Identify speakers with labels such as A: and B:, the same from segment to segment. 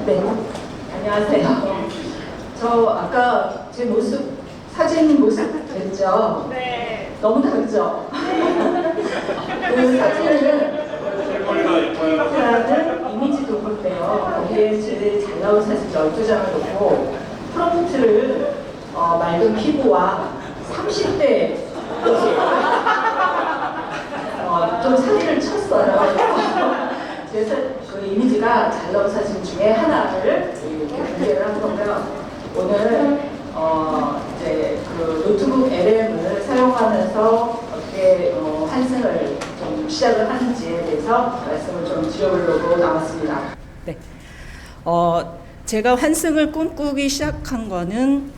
A: 네, 안녕하세요. 저 아까 제 모습, 사진 모습 됐죠?
B: 네.
A: 너무 다르죠? 그 사진은 라는 이미지 도구인데요. 거기에 제 잘 나온 사진 12장을 놓고 프롬프트를 맑은 피부와 30대 좀 사진을 쳤어요. 그 이미지가 잘 나온 사진 중에 하나를 이렇게 공개를 한 거고요. 오늘 이제 그 노트북 LM을 사용하면서 어떻게 환승을 좀 시작을 하는지에 대해서 말씀을 좀 드려보려고 나왔습니다. 네. 제가 환승을 꿈꾸기 시작한 거는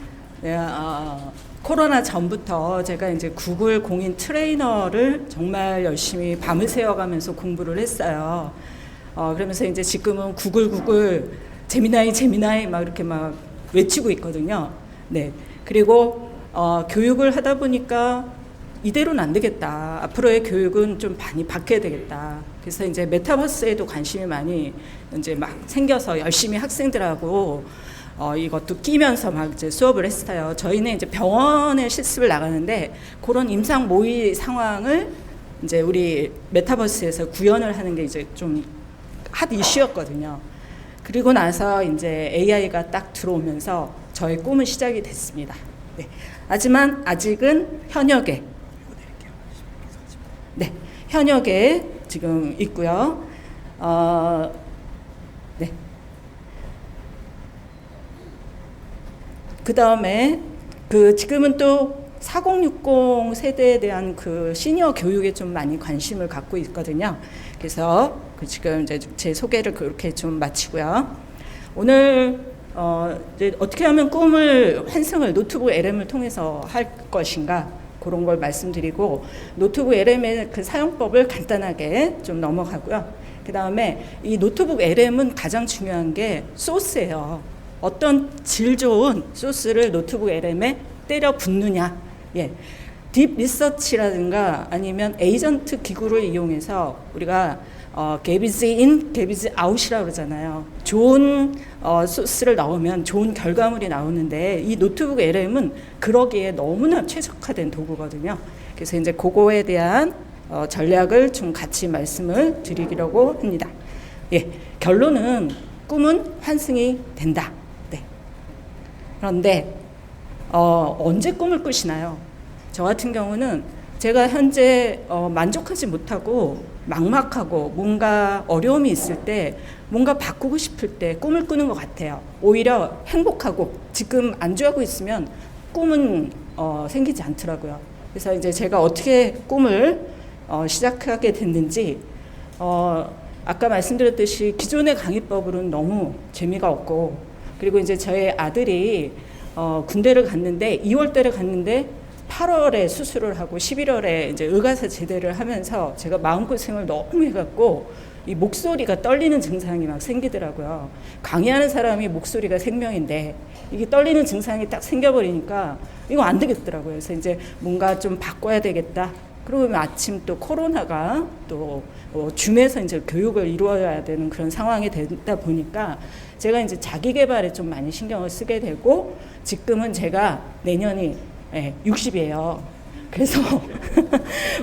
A: 코로나 전부터 제가 이제 구글 공인 트레이너를 정말 열심히 밤을 새워가면서 공부를 했어요. 그러면서 이제 지금은 구글 제미나이 막 이렇게 막 외치고 있거든요. 네. 그리고 교육을 하다 보니까 이대로는 안 되겠다. 앞으로의 교육은 좀 많이 바뀌어야 되겠다. 그래서 이제 메타버스에도 관심이 많이 이제 막 생겨서 열심히 학생들하고 이것도 끼면서 막 이제 수업을 했어요. 저희는 이제 병원에 실습을 나가는데 그런 임상 모의 상황을 이제 우리 메타버스에서 구현을 하는 게 이제 좀 핫 이슈였거든요. 그리고 나서 이제 AI가 딱 들어오면서 저의 꿈은 시작이 됐습니다. 네. 하지만 아직은 현역에, 네, 현역에 지금 있고요. 네. 그 다음에 지금은 또 4060 세대에 대한 그 시니어 교육에 좀 많이 관심을 갖고 있거든요. 그래서 지금 이제 제 소개를 그렇게 좀 마치고요. 오늘 이제 어떻게 하면 꿈을 환승을 노트북 LM을 통해서 할 것인가 그런 걸 말씀드리고 노트북 LM의 그 사용법을 간단하게 좀 넘어가고요. 그 다음에 이 노트북 LM은 가장 중요한 게 소스예요. 어떤 질 좋은 소스를 노트북 LM에 때려 붓느냐. 예. 딥 리서치라든가 아니면 에이전트 기구를 이용해서 우리가 게비즈 인, 게비즈 아웃이라고 그러잖아요. 좋은 소스를 넣으면 좋은 결과물이 나오는데 이 노트북 LM은 그러기에 너무나 최적화된 도구거든요. 그래서 이제 그거에 대한 전략을 좀 같이 말씀을 드리려고 합니다. 예. 결론은 꿈은 환승이 된다. 네. 그런데 언제 꿈을 꾸시나요? 저 같은 경우는 제가 현재 만족하지 못하고 막막하고 뭔가 어려움이 있을 때 뭔가 바꾸고 싶을 때 꿈을 꾸는 것 같아요. 오히려 행복하고 지금 안주하고 있으면 꿈은 생기지 않더라고요. 그래서 이제 제가 어떻게 꿈을 시작하게 됐는지 아까 말씀드렸듯이 기존의 강의법으로는 너무 재미가 없고 그리고 이제 저희 아들이 군대를 갔는데 2월 달에 갔는데 8월에 수술을 하고 11월에 이제 의가사 제대를 하면서 제가 마음고생을 너무 해갖고 이 목소리가 떨리는 증상이 막 생기더라고요. 강의하는 사람이 목소리가 생명인데 이게 떨리는 증상이 딱 생겨버리니까 이거 안 되겠더라고요. 그래서 이제 뭔가 좀 바꿔야 되겠다. 그리고 마침 또 코로나가 또 줌에서 이제 교육을 이루어야 되는 그런 상황이 되다 보니까 제가 이제 자기 개발에 좀 많이 신경을 쓰게 되고 지금은 제가 내년이 60이에요. 그래서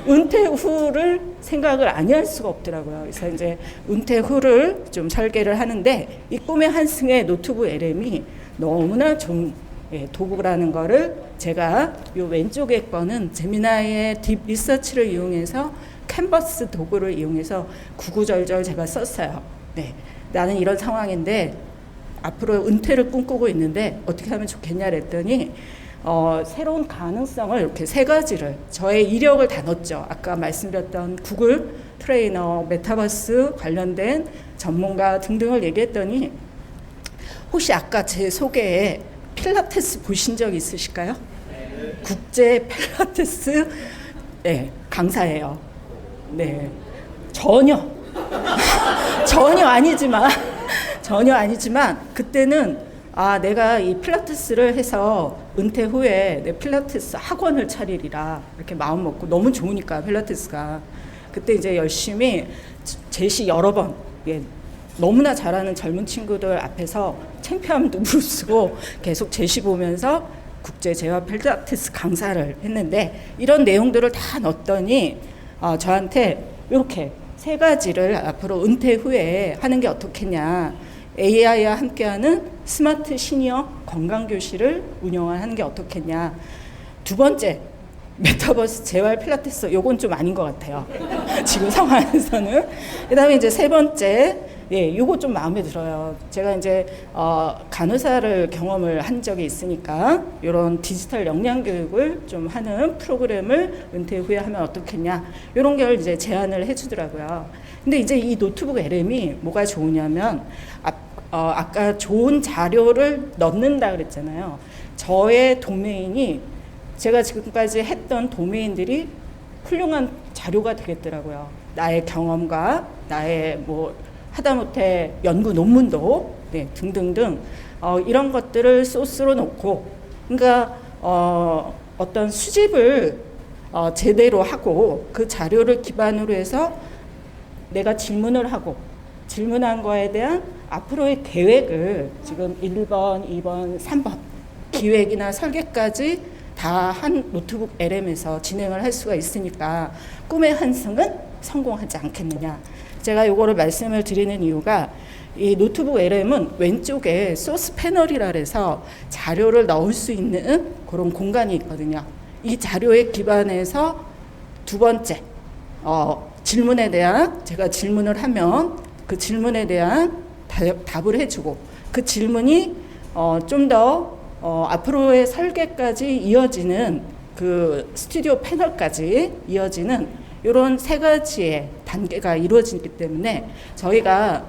A: 은퇴 후를 생각을 안 할 수가 없더라고요. 그래서 이제 은퇴 후를 좀 설계를 하는데 이 꿈의 환승의 노트북 LM이 너무나 좋은 도구라는 거를 제가 요 왼쪽에 거는 제미나이의 딥 리서치를 이용해서 캔버스 도구를 이용해서 구구절절 제가 썼어요. 네, 나는 이런 상황인데 앞으로 은퇴를 꿈꾸고 있는데 어떻게 하면 좋겠냐 그랬더니 새로운 가능성을 이렇게 3가지를 저의 이력을 다 넣었죠. 아까 말씀드렸던 구글 트레이너, 메타버스 관련된 전문가 등등을 얘기했더니 혹시 아까 제 소개에 필라테스 보신 적 있으실까요? 네. 국제 필라테스 강사예요. 네, 전혀 아니지만 그때는 내가 이 필라테스를 해서 은퇴 후에 내 필라테스 학원을 차리리라 이렇게 마음 먹고 너무 좋으니까 필라테스가 그때 이제 열심히 제시 여러 번 너무나 잘하는 젊은 친구들 앞에서 창피함도 무릅쓰고 계속 제시 보면서 국제 재활 필라테스 강사를 했는데, 이런 내용들을 다 넣었더니 저한테 이렇게 세 가지를 앞으로 은퇴 후에 하는 게 어떻겠냐. AI와 함께하는 스마트 시니어 건강교실을 운영하는 게 어떻겠냐. 두 번째, 메타버스 재활 필라테스, 요건 좀 아닌 것 같아요. 지금 상황에서는. 그 다음에 이제 세 번째, 예, 요거 좀 마음에 들어요. 제가 이제, 간호사를 경험을 한 적이 있으니까, 요런 디지털 역량 교육을 좀 하는 프로그램을 은퇴 후에 하면 어떻겠냐. 요런 걸 이제 제안을 해주더라고요. 근데 이제 이 노트북 LM이 뭐가 좋으냐면, 아까 좋은 자료를 넣는다 그랬잖아요. 저의 도메인이 제가 지금까지 했던 도메인들이 훌륭한 자료가 되겠더라고요. 나의 경험과 나의 뭐 하다못해 연구 논문도, 네, 등등등 이런 것들을 소스로 놓고, 그러니까 어떤 수집을 제대로 하고 그 자료를 기반으로 해서 내가 질문을 하고 질문한 거에 대한 앞으로의 계획을 지금 1번, 2번, 3번 기획이나 설계까지 다 한 노트북 LM에서 진행을 할 수가 있으니까 꿈의 환승은 성공하지 않겠느냐. 제가 이거를 말씀을 드리는 이유가, 이 노트북 LM은 왼쪽에 소스 패널이라 해서 자료를 넣을 수 있는 그런 공간이 있거든요. 이 자료에 기반해서 두 번째 질문에 대한, 제가 질문을 하면 그 질문에 대한 답을 해주고, 그 질문이 좀 더 앞으로의 설계까지 이어지는, 그 스튜디오 패널까지 이어지는 이런 세 가지의 단계가 이루어지기 때문에, 저희가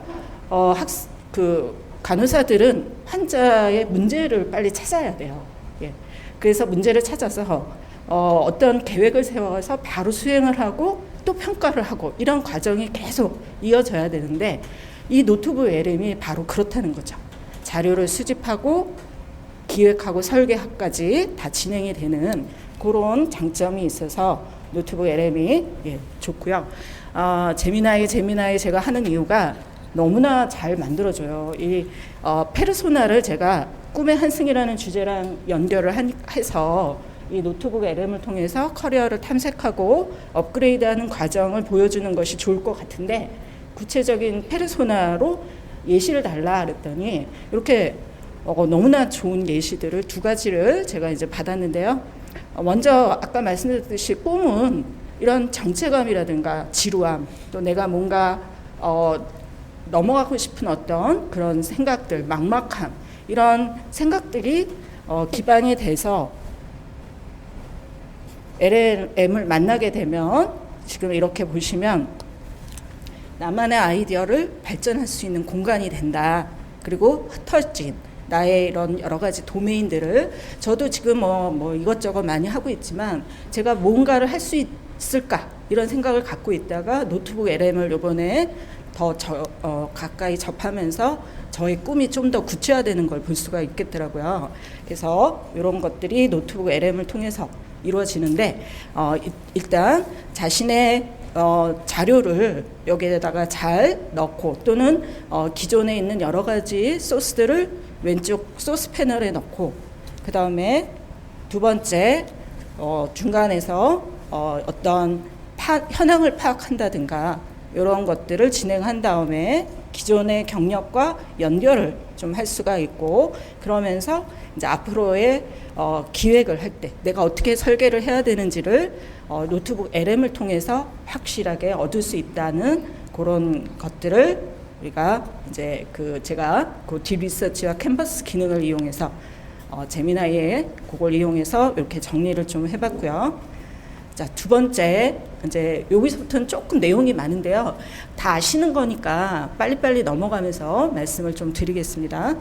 A: 간호사들은 환자의 문제를 빨리 찾아야 돼요. 예. 그래서 문제를 찾아서 어떤 계획을 세워서 바로 수행을 하고 또 평가를 하고, 이런 과정이 계속 이어져야 되는데, 이 노트북 LM이 바로 그렇다는 거죠. 자료를 수집하고 기획하고 설계까지 다 진행이 되는 그런 장점이 있어서 노트북 LM이, 예, 좋고요. 재미나이 제가 하는 이유가 너무나 잘 만들어줘요. 이 페르소나를 제가 꿈의 환승이라는 주제랑 연결을 해서 이 노트북 LM을 통해서 커리어를 탐색하고 업그레이드하는 과정을 보여주는 것이 좋을 것 같은데, 구체적인 페르소나로 예시를 달라 그랬더니 이렇게 너무나 좋은 예시들을 두 가지를 제가 이제 받았는데요. 먼저 아까 말씀드렸듯이 꿈은 이런 정체감이라든가 지루함, 또 내가 뭔가 넘어가고 싶은 어떤 그런 생각들, 막막함, 이런 생각들이 기반이 돼서 LM을 만나게 되면, 지금 이렇게 보시면 나만의 아이디어를 발전할 수 있는 공간이 된다. 그리고 흩어진 나의 이런 여러 가지 도메인들을, 저도 지금 뭐 이것저것 많이 하고 있지만 제가 뭔가를 할 수 있을까 이런 생각을 갖고 있다가 노트북 LM을 이번에 더 가까이 접하면서 저의 꿈이 좀 더 구체화되는 걸 볼 수가 있겠더라고요. 그래서 이런 것들이 노트북 LM을 통해서 이루어지는데, 일단 자신의 자료를 여기에다가 잘 넣고, 또는 기존에 있는 여러 가지 소스들을 왼쪽 소스 패널에 넣고, 그 다음에 두 번째 중간에서 어떤 현황을 파악한다든가 이런 것들을 진행한 다음에 기존의 경력과 연결을 좀 할 수가 있고, 그러면서 이제 앞으로의 기획을 할 때 내가 어떻게 설계를 해야 되는지를 노트북 LM을 통해서 확실하게 얻을 수 있다는 그런 것들을 우리가 이제 제가 딥리서치와 캔버스 기능을 이용해서 제미나이의 그걸 이용해서 이렇게 정리를 좀 해봤고요. 자, 두 번째, 이제 여기서부터는 조금 내용이 많은데요. 다 아시는 거니까 빨리빨리 넘어가면서 말씀을 좀 드리겠습니다.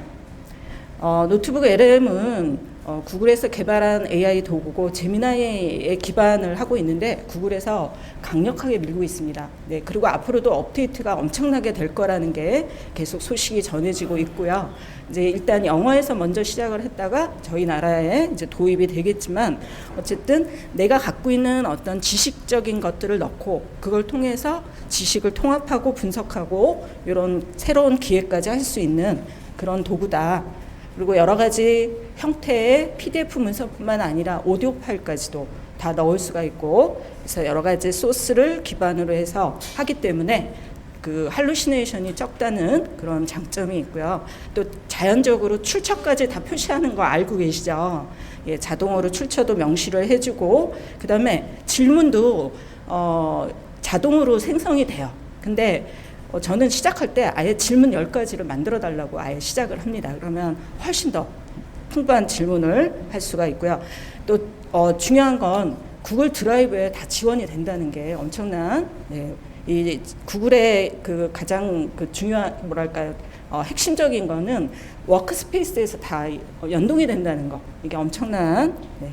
A: 노트북 LM은 구글에서 개발한 AI 도구고 제미나이에 기반을 하고 있는데 구글에서 강력하게 밀고 있습니다. 네, 그리고 앞으로도 업데이트가 엄청나게 될 거라는 게 계속 소식이 전해지고 있고요. 이제 일단 영어에서 먼저 시작을 했다가 저희 나라에 이제 도입이 되겠지만 어쨌든 내가 갖고 있는 어떤 지식적인 것들을 넣고 그걸 통해서 지식을 통합하고 분석하고 이런 새로운 기획까지 할 수 있는 그런 도구다. 그리고 여러 가지 형태의 PDF 문서뿐만 아니라 오디오 파일까지도 다 넣을 수가 있고, 그래서 여러 가지 소스를 기반으로 해서 하기 때문에 그 할루시네이션이 적다는 그런 장점이 있고요. 또 자연적으로 출처까지 다 표시하는 거 알고 계시죠? 예, 자동으로 출처도 명시를 해주고, 그 다음에 질문도 자동으로 생성이 돼요. 근데 저는 시작할 때 아예 질문 10가지를 만들어 달라고 아예 시작을 합니다. 그러면 훨씬 더 풍부한 질문을 할 수가 있고요. 또 중요한 건 구글 드라이브에 다 지원이 된다는 게 엄청난, 네, 이 구글의 그 가장 그 중요한 뭐랄까요, 핵심적인 거는 워크스페이스에서 다 연동이 된다는 거, 이게 엄청난. 네.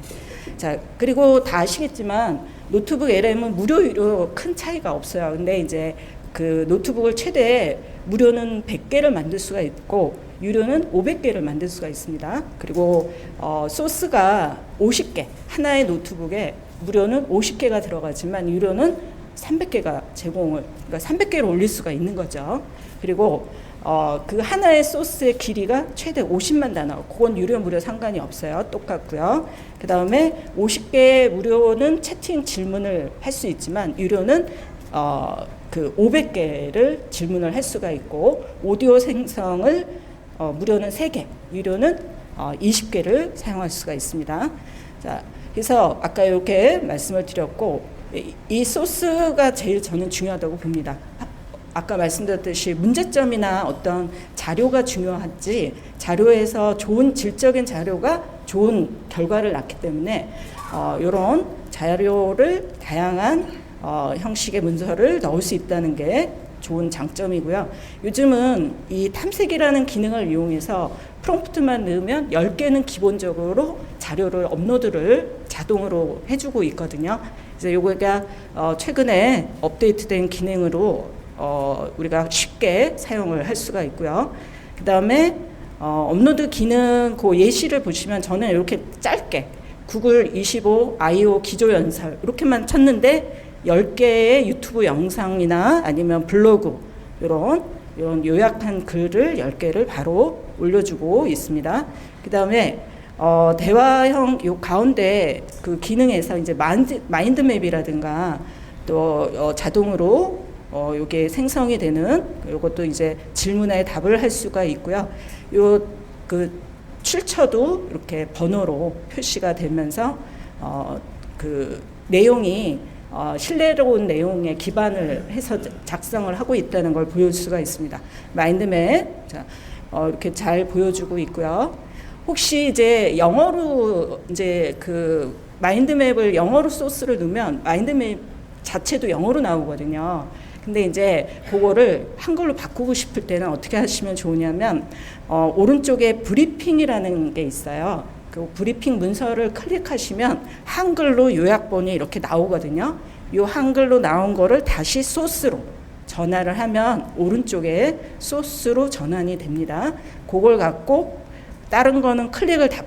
A: 자, 그리고 다 아시겠지만 노트북 LM은 무료 유료 큰 차이가 없어요. 근데 이제 그 노트북을 최대 무료는 100개를 만들 수가 있고 유료는 500개를 만들 수가 있습니다. 그리고 소스가 50개, 하나의 노트북에 무료는 50개가 들어가지만 유료는 300개가 제공을, 그러니까 300개를 올릴 수가 있는 거죠. 그리고 그 하나의 소스의 길이가 최대 50만 단어, 그건 유료 무료 상관이 없어요. 똑같고요. 그 다음에 50개 무료는 채팅 질문을 할 수 있지만 유료는 그 500개를 질문을 할 수가 있고, 오디오 생성을 무료는 3개, 유료는 20개를 사용할 수가 있습니다. 자, 그래서 아까 이렇게 말씀을 드렸고, 이 소스가 제일 저는 중요하다고 봅니다. 아까 말씀드렸듯이 문제점이나 어떤 자료가 중요하지, 자료에서 좋은 질적인 자료가 좋은 결과를 낳기 때문에 이런 자료를 다양한 형식의 문서를 넣을 수 있다는 게 좋은 장점이고요. 요즘은 이 탐색이라는 기능을 이용해서 프롬프트만 넣으면 10개는 기본적으로 자료를 업로드를 자동으로 해주고 있거든요. 그래서 요거가 최근에 업데이트된 기능으로 우리가 쉽게 사용을 할 수가 있고요. 그 다음에 업로드 기능 그 예시를 보시면 저는 이렇게 짧게 구글 25 I/O 기조연설 이렇게만 쳤는데 10개의 유튜브 영상이나 아니면 블로그 이런 요약한 글을 10개를 바로 올려주고 있습니다. 그 다음에 대화형 요 가운데 그 기능에서 이제 마인드맵이라든가 또 자동으로 요게 생성이 되는 요것도 이제 질문에 답을 할 수가 있고요. 요 그 출처도 이렇게 번호로 표시가 되면서 그 내용이 신뢰로운 내용에 기반을 해서 작성을 하고 있다는 걸 보여줄 수가 있습니다. 마인드맵, 자, 이렇게 잘 보여주고 있고요. 혹시 이제 영어로 이제 그 마인드맵을 영어로 소스를 넣으면 마인드맵 자체도 영어로 나오거든요. 근데 이제 그거를 한글로 바꾸고 싶을 때는 어떻게 하시면 좋으냐면 오른쪽에 브리핑이라는 게 있어요. 그 브리핑 문서를 클릭하시면 한글로 요약본이 이렇게 나오거든요. 이 한글로 나온 거를 다시 소스로 전화를 하면 오른쪽에 소스로 전환이 됩니다. 그걸 갖고 다른 거는 클릭을 다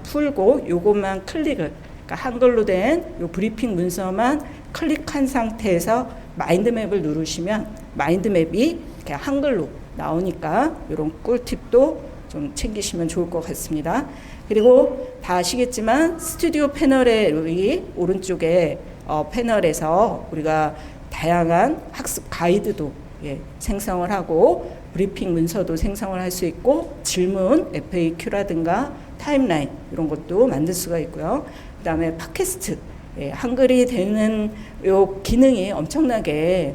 A: 풀고 요것만 클릭을, 그러니까 한글로 된 요 브리핑 문서만 클릭한 상태에서 마인드맵을 누르시면 마인드맵이 이렇게 한글로 나오니까 이런 꿀팁도 좀 챙기시면 좋을 것 같습니다. 그리고 다 아시겠지만 스튜디오 패널의 여기 오른쪽에 패널에서 우리가 다양한 학습 가이드도 생성을 하고 브리핑 문서도 생성을 할 수 있고 질문, FAQ라든가 타임라인 이런 것도 만들 수가 있고요. 그 다음에 팟캐스트, 한글이 되는 요 기능이 엄청나게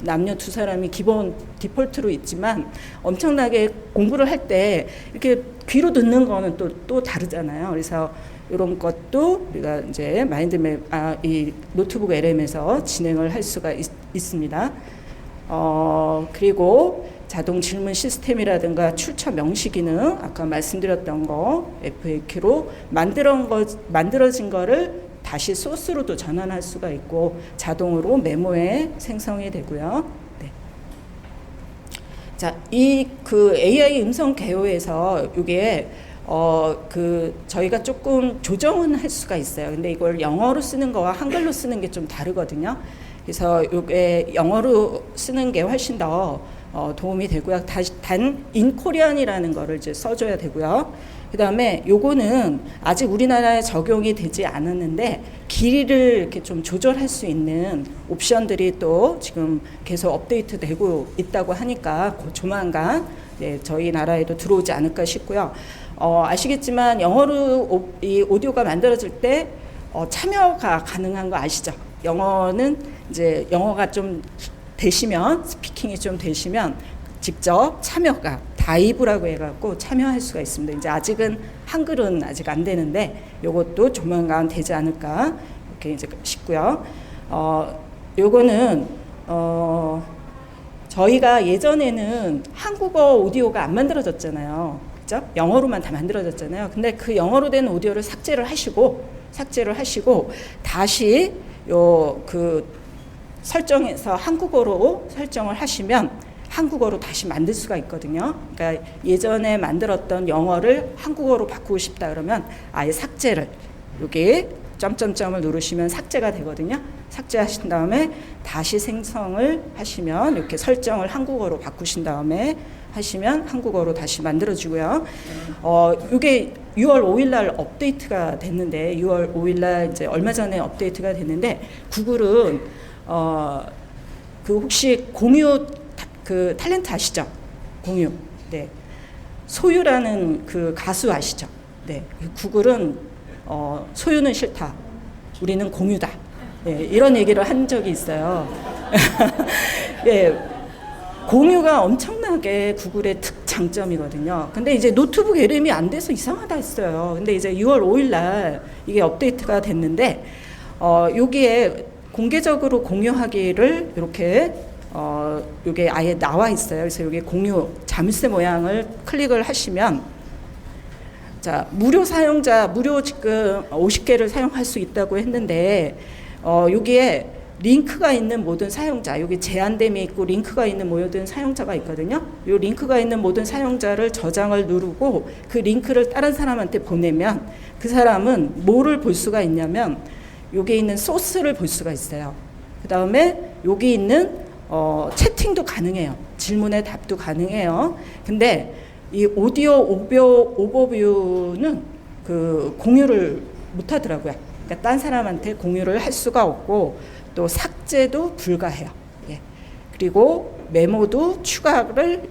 A: 남녀 두 사람이 기본 디폴트로 있지만 엄청나게 공부를 할 때 이렇게 귀로 듣는 거는 또 다르잖아요. 그래서 이런 것도 우리가 이제 마인드맵 이 노트북 LM에서 진행을 할 수가 있습니다. 그리고 자동 질문 시스템이라든가 출처 명시 기능, 아까 말씀드렸던 거 FAQ로 만들어진 거를 다시 소스로도 전환할 수가 있고 자동으로 메모에 생성이 되고요. 네. 자, 이 그 AI 음성 개요에서 이게 저희가 조금 조정은 할 수가 있어요. 근데 이걸 영어로 쓰는 거와 한글로 쓰는 게 좀 다르거든요. 그래서 이게 영어로 쓰는 게 훨씬 더 도움이 되고요. 단 인코리안이라는 거를 이제 써줘야 되고요. 그 다음에 요거는 아직 우리나라에 적용이 되지 않았는데 길이를 이렇게 좀 조절할 수 있는 옵션들이 또 지금 계속 업데이트 되고 있다고 하니까 조만간 네, 저희 나라에도 들어오지 않을까 싶고요. 아시겠지만 영어로 이 오디오가 만들어질 때 참여가 가능한 거 아시죠? 영어는 이제 영어가 좀 되시면 스피킹이 좀 되시면 직접 참여가 다이브라고 해갖고 참여할 수가 있습니다. 이제 아직은 한글은 아직 안 되는데 요것도 조만간 되지 않을까 이렇게 이제 싶고요. 요거는 저희가 예전에는 한국어 오디오가 안 만들어졌잖아요. 그죠? 영어로만 다 만들어졌잖아요. 근데 그 영어로 된 오디오를 삭제를 하시고 다시 그 설정에서 한국어로 설정을 하시면 한국어로 다시 만들 수가 있거든요. 그러니까 예전에 만들었던 영어를 한국어로 바꾸고 싶다 그러면 아예 삭제를 여기 점점점을 누르시면 삭제가 되거든요. 삭제하신 다음에 다시 생성을 하시면 이렇게 설정을 한국어로 바꾸신 다음에 하시면 한국어로 다시 만들어지고요. 이게 6월 5일 날 업데이트가 됐는데 6월 5일 날 이제 얼마 전에 업데이트가 됐는데 구글은 그 혹시 공유 그 탤런트 아시죠? 공유. 네. 소유라는 그 가수 아시죠? 네. 구글은 소유는 싫다. 우리는 공유다. 네, 이런 얘기를 한 적이 있어요. 네. 공유가 엄청나게 구글의 특장점이거든요. 근데 이제 노트북 이름이 안 돼서 이상하다 했어요. 근데 이제 6월 5일 날 이게 업데이트가 됐는데 여기에 공개적으로 공유하기를 이렇게 이게 아예 나와 있어요. 그래서 여기 공유 자물쇠 모양을 클릭을 하시면 자, 무료 사용자 무료 지금 50개를 사용할 수 있다고 했는데 여기에 링크가 있는 모든 사용자, 여기 제한됨이 있고 링크가 있는 모든 사용자가 있거든요. 이 링크가 있는 모든 사용자를 저장을 누르고 그 링크를 다른 사람한테 보내면 그 사람은 뭐를 볼 수가 있냐면 여기 있는 소스를 볼 수가 있어요. 그 다음에 여기 있는 채팅도 가능해요. 질문에 답도 가능해요. 근데 이 오디오 오버뷰는 그 공유를 못 하더라고요. 그러니까 딴 사람한테 공유를 할 수가 없고 또 삭제도 불가해요. 예. 그리고 메모도 추가를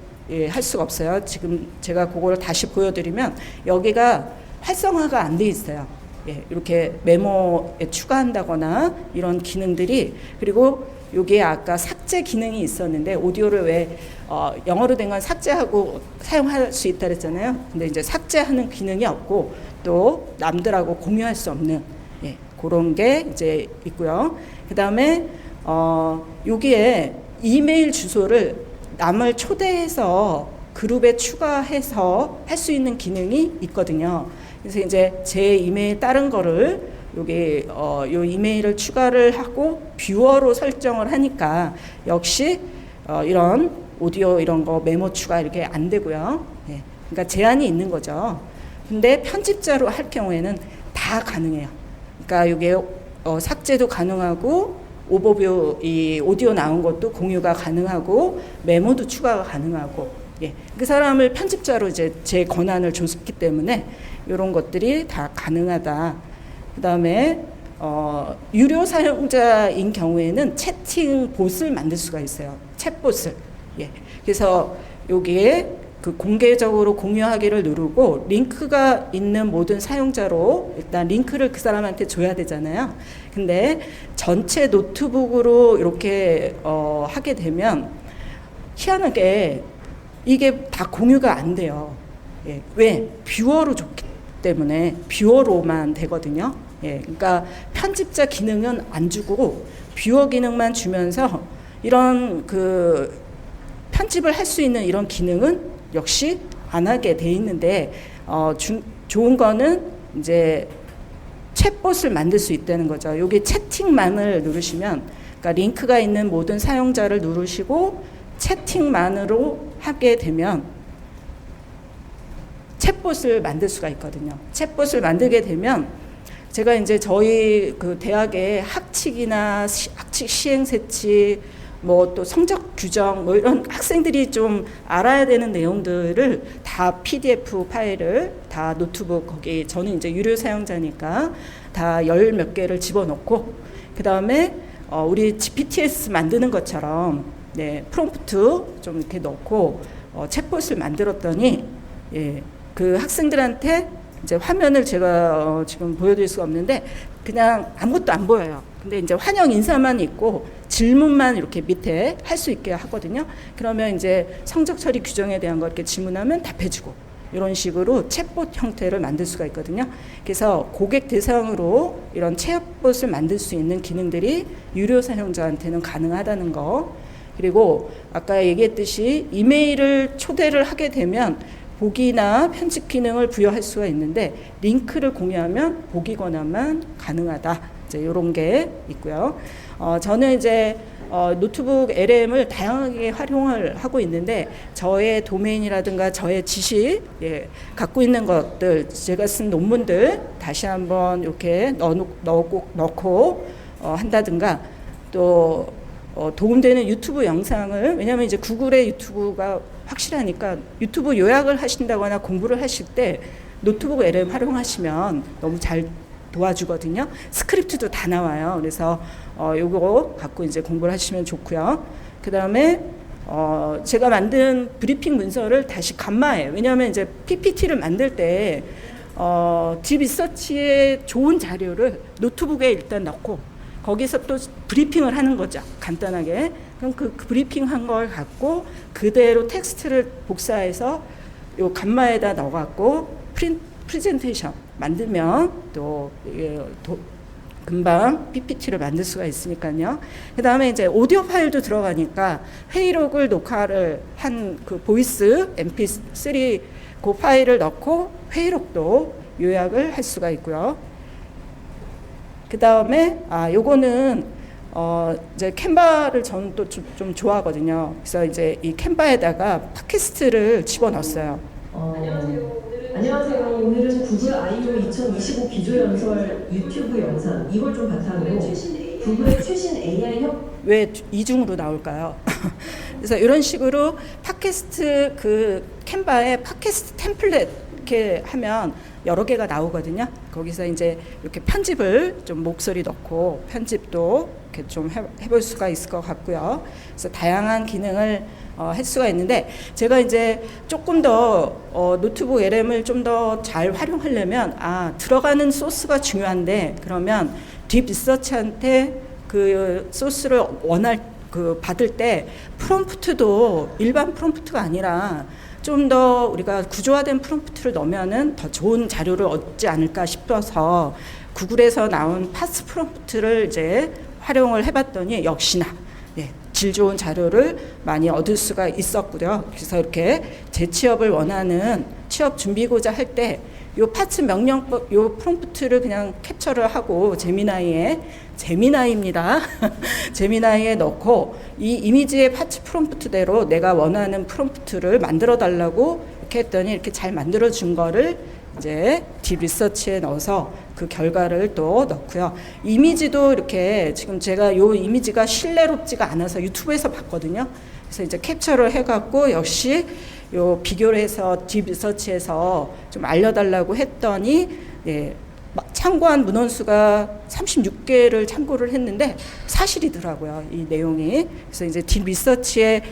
A: 할 수가 없어요. 지금 제가 그걸 다시 보여드리면 여기가 활성화가 안 돼 있어요. 예. 이렇게 메모에 추가한다거나 이런 기능들이 그리고 여기에 아까 삭제 기능이 있었는데 오디오를 왜 영어로 된 건 삭제하고 사용할 수 있다 그랬잖아요. 근데 이제 삭제하는 기능이 없고 또 남들하고 공유할 수 없는 예, 그런 게 이제 있고요. 그 다음에 여기에 이메일 주소를 남을 초대해서 그룹에 추가해서 할 수 있는 기능이 있거든요. 그래서 이제 제 이메일 다른 거를 여기 요 이메일을 추가를 하고 뷰어로 설정을 하니까 역시 이런 오디오 이런 거 메모 추가 이렇게 안 되고요. 예. 그러니까 제한이 있는 거죠. 근데 편집자로 할 경우에는 다 가능해요. 그러니까 이게 삭제도 가능하고 오버뷰 이 오디오 나온 것도 공유가 가능하고 메모도 추가가 가능하고 예. 그 사람을 편집자로 이제 제 권한을 줬기 때문에 이런 것들이 다 가능하다. 그 다음에 유료 사용자인 경우에는 채팅 봇을 만들 수가 있어요. 챗봇을. 예. 그래서 여기에 그 공개적으로 공유하기를 누르고 링크가 있는 모든 사용자로 일단 링크를 그 사람한테 줘야 되잖아요. 근데 전체 노트북으로 이렇게 하게 되면 희한하게 이게 다 공유가 안 돼요. 예. 왜? 뷰어로 줬기 때문에 뷰어로만 되거든요. 예. 그러니까 편집자 기능은 안 주고 뷰어 기능만 주면서 이런 그 편집을 할 수 있는 이런 기능은 역시 안 하게 돼 있는데 좋은 거는 이제 챗봇을 만들 수 있다는 거죠. 여기 채팅만을 누르시면, 그러니까 링크가 있는 모든 사용자를 누르시고 채팅만으로 하게 되면 챗봇을 만들 수가 있거든요. 챗봇을 만들게 되면 제가 이제 저희 그 대학의 학칙이나 학칙 시행세칙, 뭐 또 성적 규정, 뭐 이런 학생들이 좀 알아야 되는 내용들을 다 PDF 파일을 다 노트북, 거기 저는 이제 유료 사용자니까 다 열 몇 개를 집어넣고, 그 다음에 우리 GPTs 만드는 것처럼 네, 프롬프트 좀 이렇게 넣고 챗봇을 만들었더니, 예, 그 학생들한테 이제 화면을 제가 지금 보여드릴 수가 없는데 그냥 아무것도 안 보여요. 근데 이제 환영 인사만 있고 질문만 이렇게 밑에 할 수 있게 하거든요. 그러면 이제 성적 처리 규정에 대한 거 이렇게 질문하면 답해주고, 이런 식으로 챗봇 형태를 만들 수가 있거든요. 그래서 고객 대상으로 이런 챗봇을 만들 수 있는 기능들이 유료 사용자한테는 가능하다는 거. 그리고 아까 얘기했듯이 이메일을 초대를 하게 되면 보기나 편집 기능을 부여할 수가 있는데 링크를 공유하면 보기 권한만 가능하다. 이제 이런 게 있고요. 저는 이제 노트북 LM을 다양하게 활용을 하고 있는데 저의 도메인이라든가 저의 지식, 예, 갖고 있는 것들, 제가 쓴 논문들 다시 한번 이렇게 넣고 한다든가, 또 도움되는 유튜브 영상을, 왜냐하면 이제 구글의 유튜브가 확실하니까 유튜브 요약을 하신다거나 공부를 하실 때 노트북 LM 활용하시면 너무 잘 도와주거든요. 스크립트도 다 나와요. 그래서 요거 갖고 이제 공부를 하시면 좋고요. 그 다음에 제가 만든 브리핑 문서를 다시 간마해요. 왜냐하면 이제 PPT를 만들 때 딥리서치의 좋은 자료를 노트북에 일단 넣고 거기서 또 브리핑을 하는 거죠. 간단하게. 그럼 그 브리핑한 걸 갖고 그대로 텍스트를 복사해서 요 간마에다 넣어갖고 프레젠테이션 만들면 또 금방 PPT를 만들 수가 있으니까요. 그 다음에 이제 오디오 파일도 들어가니까 회의록을 녹화를 한 그 보이스 MP3 그 파일을 넣고 회의록도 요약을 할 수가 있고요. 그 다음에 요거는 이제 캔바를 저는 또 좀 좋아하거든요. 그래서 이제 이 캔바에다가 팟캐스트를 집어넣었어요.
B: 안녕하세요. 오늘은 구글 I/O 2025 기조연설 유튜브 영상 이걸 좀 바탕으로 구글의 최신 AI
A: 왜 이중으로 나올까요? 그래서 이런 식으로 팟캐스트 그 캔바에 팟캐스트 템플릿 이렇게 하면 여러 개가 나오거든요. 거기서 이제 이렇게 편집을 좀 목소리 넣고 편집도 이렇게 좀 해볼 수가 있을 것 같고요. 그래서 다양한 기능을 할 수가 있는데 제가 이제 조금 더 노트북 LM을 좀 더 잘 활용하려면 들어가는 소스가 중요한데, 그러면 딥 리서치한테 그 소스를 받을 때 프롬프트도 일반 프롬프트가 아니라 좀 더 우리가 구조화된 프롬프트를 넣으면은 더 좋은 자료를 얻지 않을까 싶어서 구글에서 나온 파스 프롬프트를 이제 활용을 해봤더니 역시나 질 좋은 자료를 많이 얻을 수가 있었고요. 그래서 이렇게 재취업을 원하는 취업 준비고자 할 때 요 파츠 명령법, 요 프롬프트를 그냥 캡처를 하고 제미나이입니다. 제미나이에 넣고 이 이미지의 파츠 프롬프트대로 내가 원하는 프롬프트를 만들어 달라고 이렇게 했더니 이렇게 잘 만들어 준 거를 이제 딥 리서치에 넣어서 그 결과를 또 넣고요. 이미지도 이렇게 지금 제가 요 이미지가 신뢰롭지가 않아서 유튜브에서 봤거든요. 그래서 이제 캡처를 해갖고 역시 요 비교를 해서 딥 리서치에서 좀 알려달라고 했더니 참고한 문헌수가 36개를 참고를 했는데 사실이더라고요, 이 내용이. 그래서 이제 딥 리서치의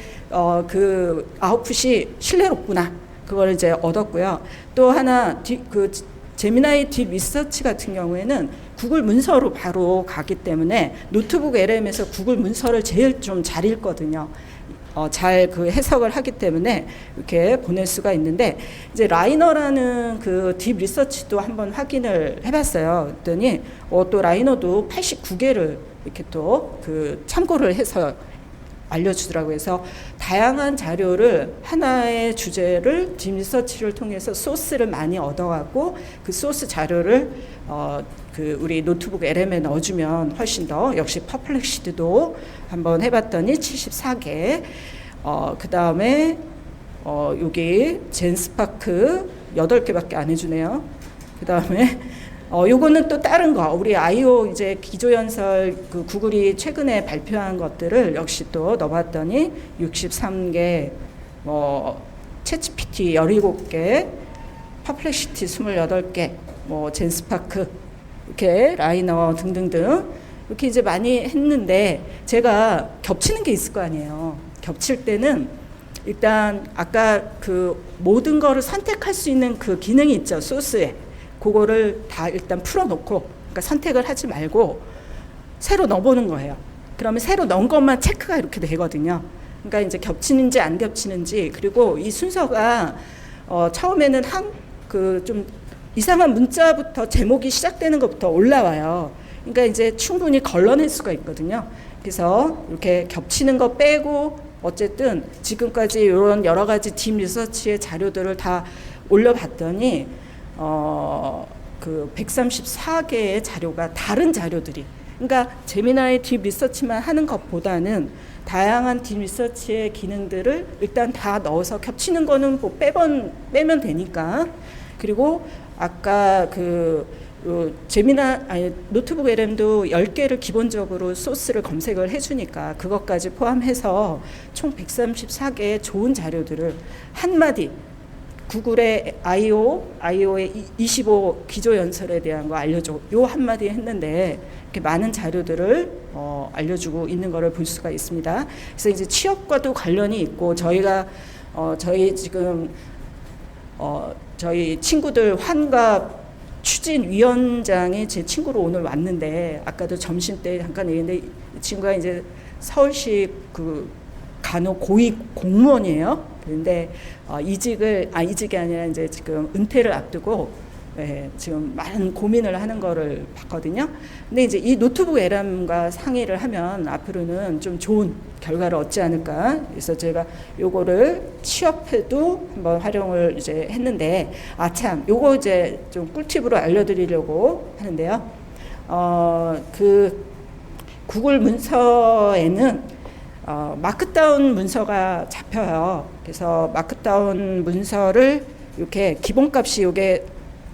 A: 그 아웃풋이 신뢰롭구나, 그걸 이제 얻었고요. 또 하나 그 제미나이 딥 리서치 같은 경우에는 구글 문서로 바로 가기 때문에 노트북 LM에서 구글 문서를 제일 좀 잘 읽거든요. 잘 그 해석을 하기 때문에 이렇게 보낼 수가 있는데, 이제 라이너라는 그 딥 리서치도 한번 확인을 해봤어요. 그랬더니 또 라이너도 89개를 이렇게 또 그 참고를 해서 알려주더라고요. 그래서 다양한 자료를 하나의 주제를 딥 리서치를 통해서 소스를 많이 얻어가고 그 소스 자료를 그 우리 노트북 LM에 넣어주면 훨씬 더 역시 퍼플렉시드도 한번 해봤더니 74개 그 다음에 여기 젠스파크 8개밖에 안 해주네요. 그 다음에 요거는 또 다른 거 우리 I/O 이제 기조연설 그 구글이 최근에 발표한 것들을 역시 또 넣어봤더니 63개, 챗GPT 17개, 퍼플렉시티 28개, 젠스파크 이렇게 라이너 등등등 이렇게 이제 많이 했는데 제가 겹치는 게 있을 거 아니에요. 겹칠 때는 일단 아까 그 모든 거를 선택할 수 있는 그 기능이 있죠. 소스에. 그거를 다 일단 풀어놓고 그러니까 선택을 하지 말고 새로 넣어보는 거예요. 그러면 새로 넣은 것만 체크가 이렇게 되거든요. 그러니까 이제 겹치는지 안 겹치는지 그리고 이 순서가 처음에는 그 좀 이상한 문자부터 제목이 시작되는 것부터 올라와요. 그러니까 이제 충분히 걸러낼 수가 있거든요. 그래서 이렇게 겹치는 거 빼고 어쨌든 지금까지 이런 여러 가지 딥 리서치의 자료들을 다 올려봤더니 그 134개의 자료가 다른 자료들이 그러니까 제미나이 딥 리서치만 하는 것보다는 다양한 딥 리서치의 기능들을 일단 다 넣어서 겹치는 거는 뭐 빼면 되니까 그리고 아까 노트북 LM도 10개를 기본적으로 소스를 검색을 해주니까 그것까지 포함해서 총 134개의 좋은 자료들을 한마디 구글의 I/O의 25 기조연설에 대한 거 알려줘. 요 한마디 했는데 이렇게 많은 자료들을 알려주고 있는 거를 볼 수가 있습니다. 그래서 이제 취업과도 관련이 있고 저희가 저희 지금 저희 친구들 환갑 추진위원장이 제 친구로 오늘 왔는데 아까도 점심 때 잠깐 얘기했는데 이 친구가 이제 서울시 그 간호 고위 공무원이에요. 그런데 이직이 아니라 이제 지금 은퇴를 앞두고 지금 많은 고민을 하는 거를 봤거든요. 근데 이제 이 노트북 LM과 상의를 하면 앞으로는 좀 좋은 결과를 얻지 않을까. 그래서 제가 요거를 취업해도 한번 활용을 이제 했는데 참 요거 이제 좀 꿀팁으로 알려드리려고 하는데요. 그 구글 문서에는 마크다운 문서가 잡혀요. 그래서 마크다운 문서를 이렇게 기본값이 이게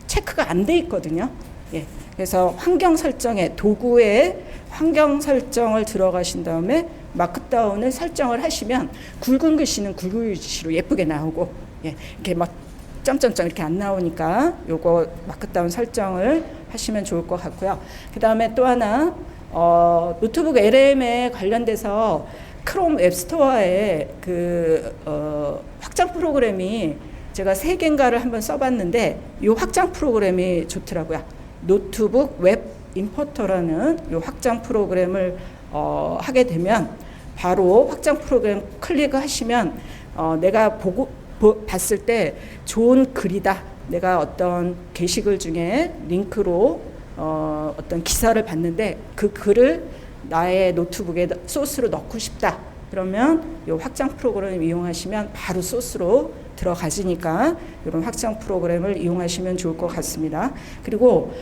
A: 체크가 안 돼 있거든요. 예. 그래서 환경 설정에 도구에 환경 설정을 들어가신 다음에 마크다운을 설정을 하시면 굵은 글씨는 굵은 글씨로 예쁘게 나오고 이렇게 막 점점점 이렇게 안 나오니까 요거 마크다운 설정을 하시면 좋을 것 같고요. 그 다음에 또 하나 노트북 LM에 관련돼서 크롬 웹스토어에 확장 프로그램이 제가 3개인가를 한번 써봤는데 이 확장 프로그램이 좋더라고요. 노트북 웹 임포터라는 이 확장 프로그램을 하게 되면 바로 확장 프로그램 클릭하시면 내가 봤을 때 좋은 글이다. 내가 어떤 게시글 중에 링크로 어떤 기사를 봤는데 그 글을 나의 노트북에 소스로 넣고 싶다. 그러면 이 확장 프로그램을 이용하시면 바로 소스로 들어가지니까 이런 확장 프로그램을 이용하시면 좋을 것 같습니다. 그리고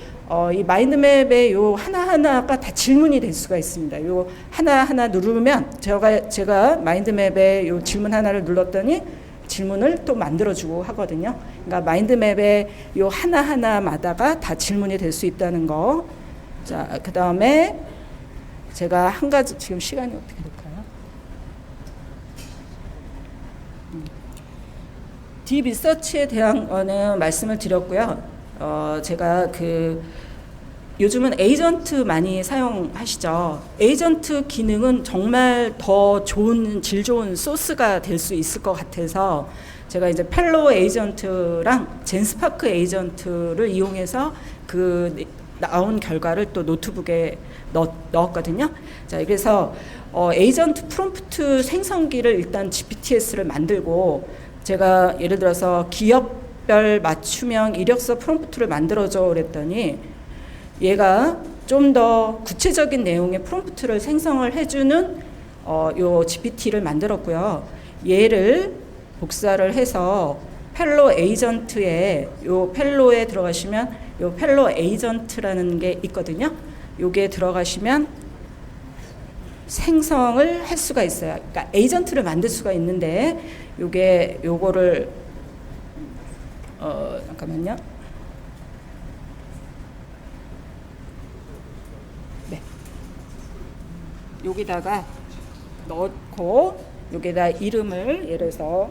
A: 이 마인드맵의 요 하나하나가 다 질문이 될 수가 있습니다. 요 하나하나 누르면 제가 마인드맵의 요 질문 하나를 눌렀더니 질문을 또 만들어주고 하거든요. 그러니까 마인드맵의 요 하나하나마다가 다 질문이 될 수 있다는 거. 자, 그 다음에 제가 한 가지 지금 시간이 어떻게 될까요? 딥 리서치에 대한 거는 말씀을 드렸고요. 제가 요즘은 에이전트 많이 사용하시죠. 에이전트 기능은 정말 더 질 좋은 소스가 될 수 있을 것 같아서 제가 이제 펠로우 에이전트랑 젠스파크 에이전트를 이용해서 나온 결과를 또 노트북에 넣었거든요. 자, 그래서 에이전트 프롬프트 생성기를 일단 GPTS를 만들고 제가 예를 들어서 기업별 맞춤형 이력서 프롬프트를 만들어줘 그랬더니 얘가 좀 더 구체적인 내용의 프롬프트를 생성을 해주는 요 GPT를 만들었고요. 얘를 복사를 해서 펠로 에이전트에 요 펠로에 들어가시면 요 펠로 에이전트라는 게 있거든요. 요게 들어가시면 생성을 할 수가 있어요. 그러니까 에이전트를 만들 수가 있는데 요거를 잠깐만요. 네. 여기다가 넣고 여기다 이름을 예를 들어서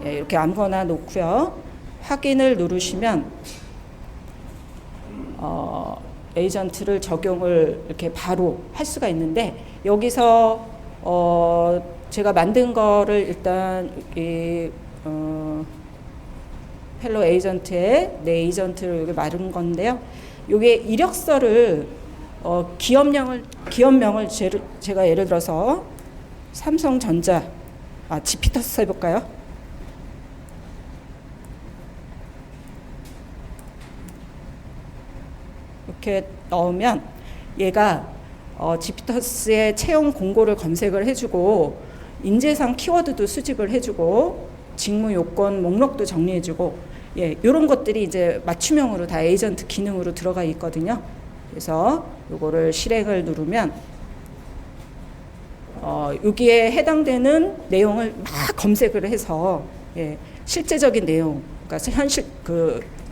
A: 이렇게 아무거나 놓고요. 확인을 누르시면 에이전트를 적용을 이렇게 바로 할 수가 있는데 여기서 제가 만든 거를 일단 펠로 에이전트에 내 에이전트를 여기 마른 건데요. 요게 이력서를 기업명을 제가 예를 들어서 삼성전자 지피터스 해볼까요? 이렇게 넣으면 얘가 지피터스의 채용 공고를 검색을 해주고 인재상 키워드도 수집을 해주고 직무 요건 목록도 정리해주고 이런 것들이 이제 맞춤형으로 다 에이전트 기능으로 들어가 있거든요. 그래서 요거를 실행을 누르면 여기에 해당되는 내용을 막 검색을 해서 실제적인 내용, 그러니까 현실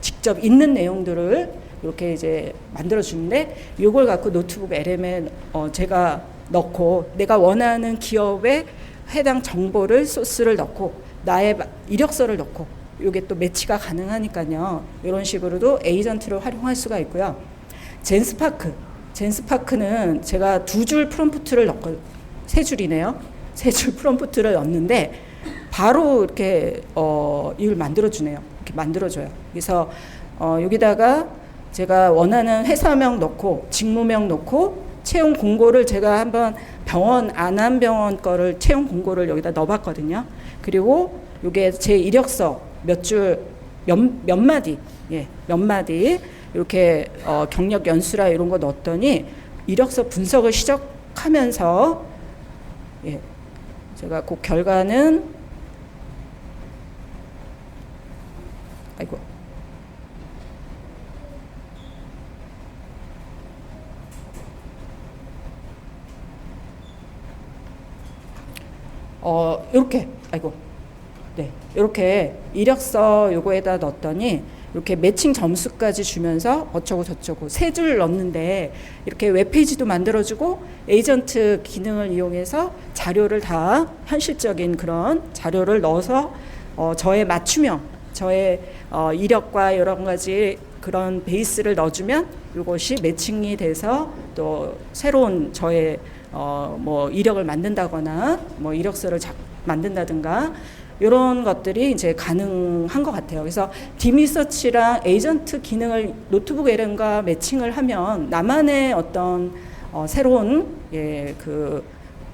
A: 직접 있는 내용들을 이렇게 이제 만들어 주는데 이걸 갖고 노트북 LM에 제가 넣고 내가 원하는 기업의 해당 정보를 소스를 넣고 나의 이력서를 넣고 이게 또 매치가 가능하니까요. 이런 식으로도 에이전트를 활용할 수가 있고요. 젠스파크는 제가 2줄 프롬프트를 넣고 3줄이네요. 3줄 프롬프트를 넣는데 바로 이렇게 이걸 만들어 주네요. 이렇게 만들어 줘요. 그래서 여기다가 제가 원하는 회사명 넣고 직무명 넣고 채용 공고를 제가 한번 안암병원 거를 채용 공고를 여기다 넣어봤거든요. 그리고 이게 제 이력서 몇 마디 이렇게 경력 연수라 이런 거 넣었더니 이력서 분석을 시작하면서 제가 그 결과는 이렇게 이력서 요거에다 넣었더니 이렇게 매칭 점수까지 주면서 어쩌고 저쩌고 3줄 넣었는데 이렇게 웹페이지도 만들어주고 에이전트 기능을 이용해서 자료를 다 현실적인 그런 자료를 넣어서 저의 맞춤형, 저의 이력과 여러 가지 그런 베이스를 넣어주면 이것이 매칭이 돼서 또 새로운 저의 뭐 이력을 만든다거나 뭐 이력서를 만든다든가 이런 것들이 이제 가능한 것 같아요. 그래서 디미서치랑 에이전트 기능을 노트북 LM과 매칭을 하면 나만의 어떤 새로운 그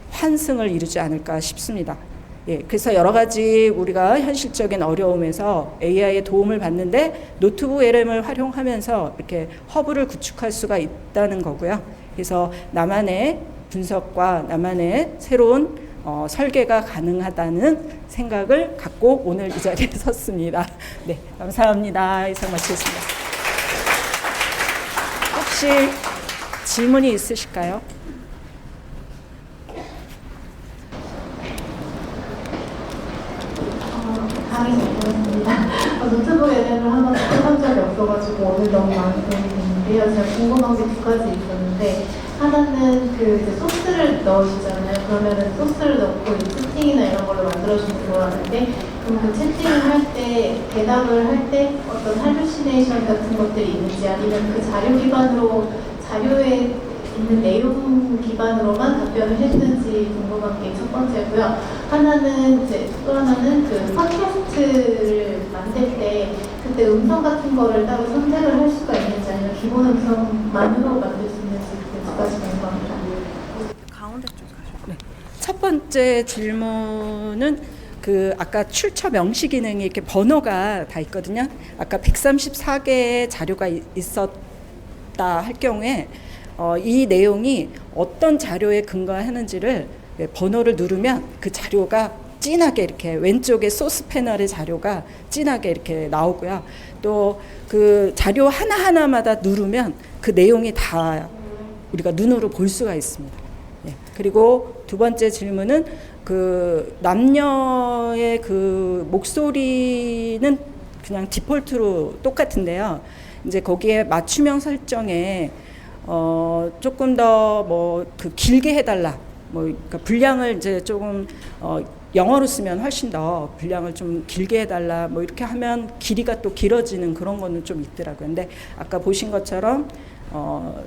A: 환승을 이루지 않을까 싶습니다. 그래서 여러 가지 우리가 현실적인 어려움에서 AI의 도움을 받는데 노트북 LM을 활용하면서 이렇게 허브를 구축할 수가 있다는 거고요. 그래서 나만의 분석과 나만의 새로운 설계가 가능하다는 생각을 갖고 오늘 이 자리에 섰습니다. 네, 감사합니다. 이상 마치겠습니다. 혹시 질문이 있으실까요?
C: 강의 잘들었습니다. 노트북 LM을 한번 해본 적이 없어가지고 오늘 너무 많이 도움이 됐는데요. 제가 궁금한 게 2가지 있었는데 하나는 이제 소스를 넣으시잖아요. 그러면은 소스를 넣고 채팅이나 이런 걸로 만들어주는 거라는데 그럼 그 채팅을 할 때 대답을 할 때 어떤 할루시네이션 같은 것들이 있는지 아니면 그 자료 기반으로 자료에 있는 내용 기반으로만 답변을 해주는지 궁금한 게 첫 번째고요. 또 하나는 그 팟캐스트를 만들 때 그때 음성 같은 거를 따로 선택을 할 수가 있는지 아니면 기본 음성만으로 만들 수 있는지 그 2가지 궁금합니다.
D: 가운데 쪽 가시죠.
A: 네. 첫 번째 질문은 아까 출처 명시 기능이 이렇게 번호가 다 있거든요. 아까 134개의 자료가 있었다 할 경우에 이 내용이 어떤 자료에 근거하는지를 번호를 누르면 그 자료가 진하게 이렇게 왼쪽에 소스 패널의 자료가 진하게 이렇게 나오고요. 또 그 자료 하나하나마다 누르면 그 내용이 다 우리가 눈으로 볼 수가 있습니다. 예. 그리고 두 번째 질문은 그 남녀의 그 목소리는 그냥 디폴트로 똑같은데요. 이제 거기에 맞춤형 설정에 조금 더 뭐 그 길게 해달라. 뭐 그러니까 분량을 이제 조금 영어로 쓰면 훨씬 더 분량을 좀 길게 해달라. 뭐 이렇게 하면 길이가 또 길어지는 그런 거는 좀 있더라고요. 근데 아까 보신 것처럼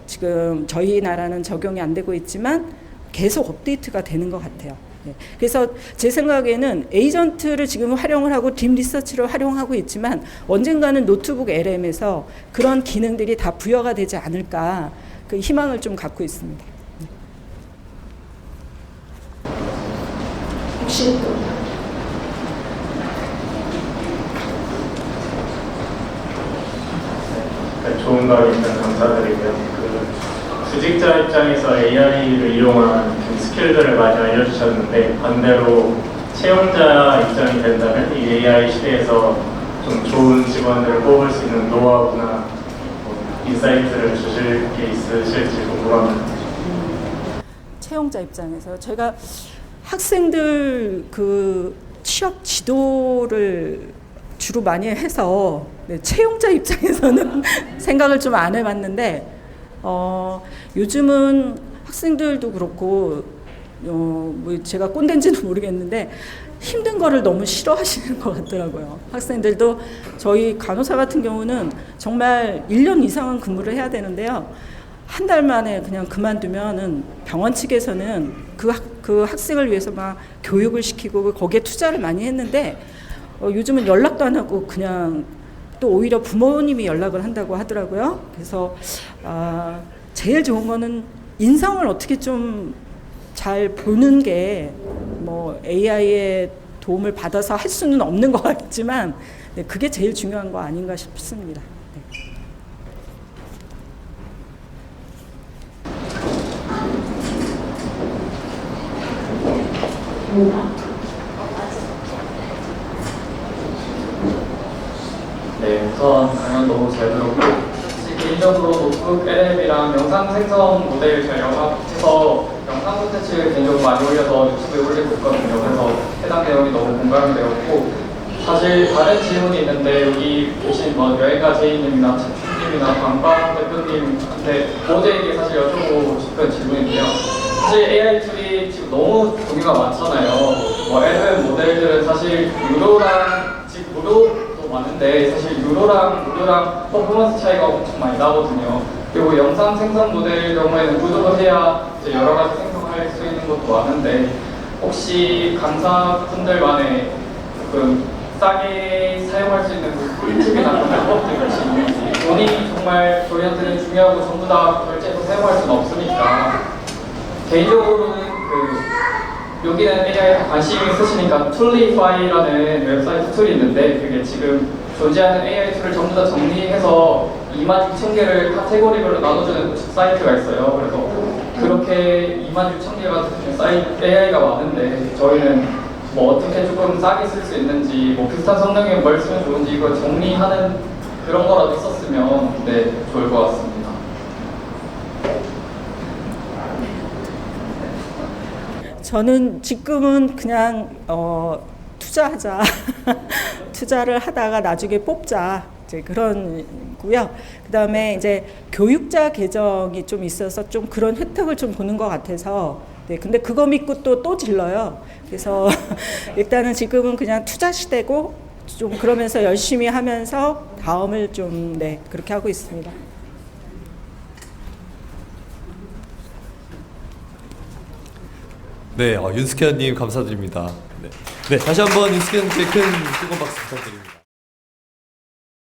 A: 지금 저희 나라는 적용이 안 되고 있지만 계속 업데이트가 되는 것 같아요. 네. 그래서 제 생각에는 에이전트를 지금 활용을 하고 딥 리서치를 활용하고 있지만 언젠가는 노트북 LM에서 그런 기능들이 다 부여가 되지 않을까 그 희망을 좀 갖고 있습니다.
B: 혹시 또
E: 좋은 강의 일단 감사드리고요. 그 구직자 입장에서 AI를 이용한 그 스킬들을 많이 알려주셨는데 반대로 채용자 입장이 된다면 이 AI 시대에서 좀 좋은 직원들을 뽑을 수 있는 노하우나 뭐 인사이트를 주실 게 있으실지 궁금합니다.
A: 채용자 입장에서 제가 학생들 그 취업 지도를 주로 많이 해서 네, 채용자 입장에서는 생각을 좀 안 해봤는데 요즘은 학생들도 그렇고 뭐 제가 꼰대인지는 모르겠는데 힘든 거를 너무 싫어하시는 것 같더라고요. 학생들도 저희 간호사 같은 경우는 정말 1년 이상은 근무를 해야 되는데요. 한 달 만에 그냥 그만두면은 병원 측에서는 그 학생을 위해서 막 교육을 시키고 거기에 투자를 많이 했는데 요즘은 연락도 안 하고 그냥 또 오히려 부모님이 연락을 한다고 하더라고요. 그래서 제일 좋은 거는 인성을 어떻게 좀 잘 보는 게 뭐 AI의 도움을 받아서 할 수는 없는 것 같지만 네, 그게 제일 중요한 거 아닌가 싶습니다. 네.
F: 네, 우선 강연 너무 잘 들었고 개인적으로 노트북 LM이랑 영상 생성 모델 잘 영합해서 영상 콘텐츠를 개인적으로 많이 올려서 유튜브에 올리고 있거든요. 그래서 해당 내용이 너무 공감이 되었고 사실 다른 질문이 있는데 여기 계신 뭐 여행가 제이님이나 채춘님이나 방방 대표님한테 모두에게 사실 여쭤보고 싶은 질문인데요. 사실 AI 툴이 지금 너무 종류가 많잖아요. 뭐 LM 모델들은 사실 유료랑 지금 무료도 많은데 사실 유료랑 무료랑 퍼포먼스 차이가 엄청 많이 나거든요. 그리고 영상 생성 모델 경우에는 구독을 해야 이제 여러 가지 생성할 수 있는 것도 많은데 혹시 강사분들만의 그 싸게 사용할 수 있는 그 꿀팁이나 그런 방법들이 혹시 있는지 돈이 정말 저희한테는 중요하고 전부 다 결제해서 사용할 수는 없으니까 개인적으로는 그 여기는 AI에 관심이 있으시니까 툴리파이라는 웹사이트 툴이 있는데 그게 지금 존재하는 AI 툴을 전부 다 정리해서 26,000개를 카테고리별로 나눠주는 사이트가 있어요. 그래서 그렇게 26,000개가 사이트 AI가 많은데 저희는 뭐 어떻게 조금 싸게 쓸 수 있는지 뭐 비슷한 성능의 뭘 쓰면 좋은지 이거 정리하는 그런 거라도 있었으면 네 좋을 것 같습니다.
A: 저는 지금은 그냥 투자하자 투자를 하다가 나중에 뽑자 이제 그런 고요. 그다음에 이제 교육자 계정이 좀 있어서 좀 그런 혜택을 좀 보는 것 같아서 네 근데 그거 믿고 또 질러요. 그래서 일단은 지금은 그냥 투자 시대고 좀 그러면서 열심히 하면서 다음을 좀 네 그렇게 하고 있습니다.
G: 네, 윤스케아님 감사드립니다. 네, 다시 한번 윤스케아님께 큰 뜨거운 박수 부탁드립니다.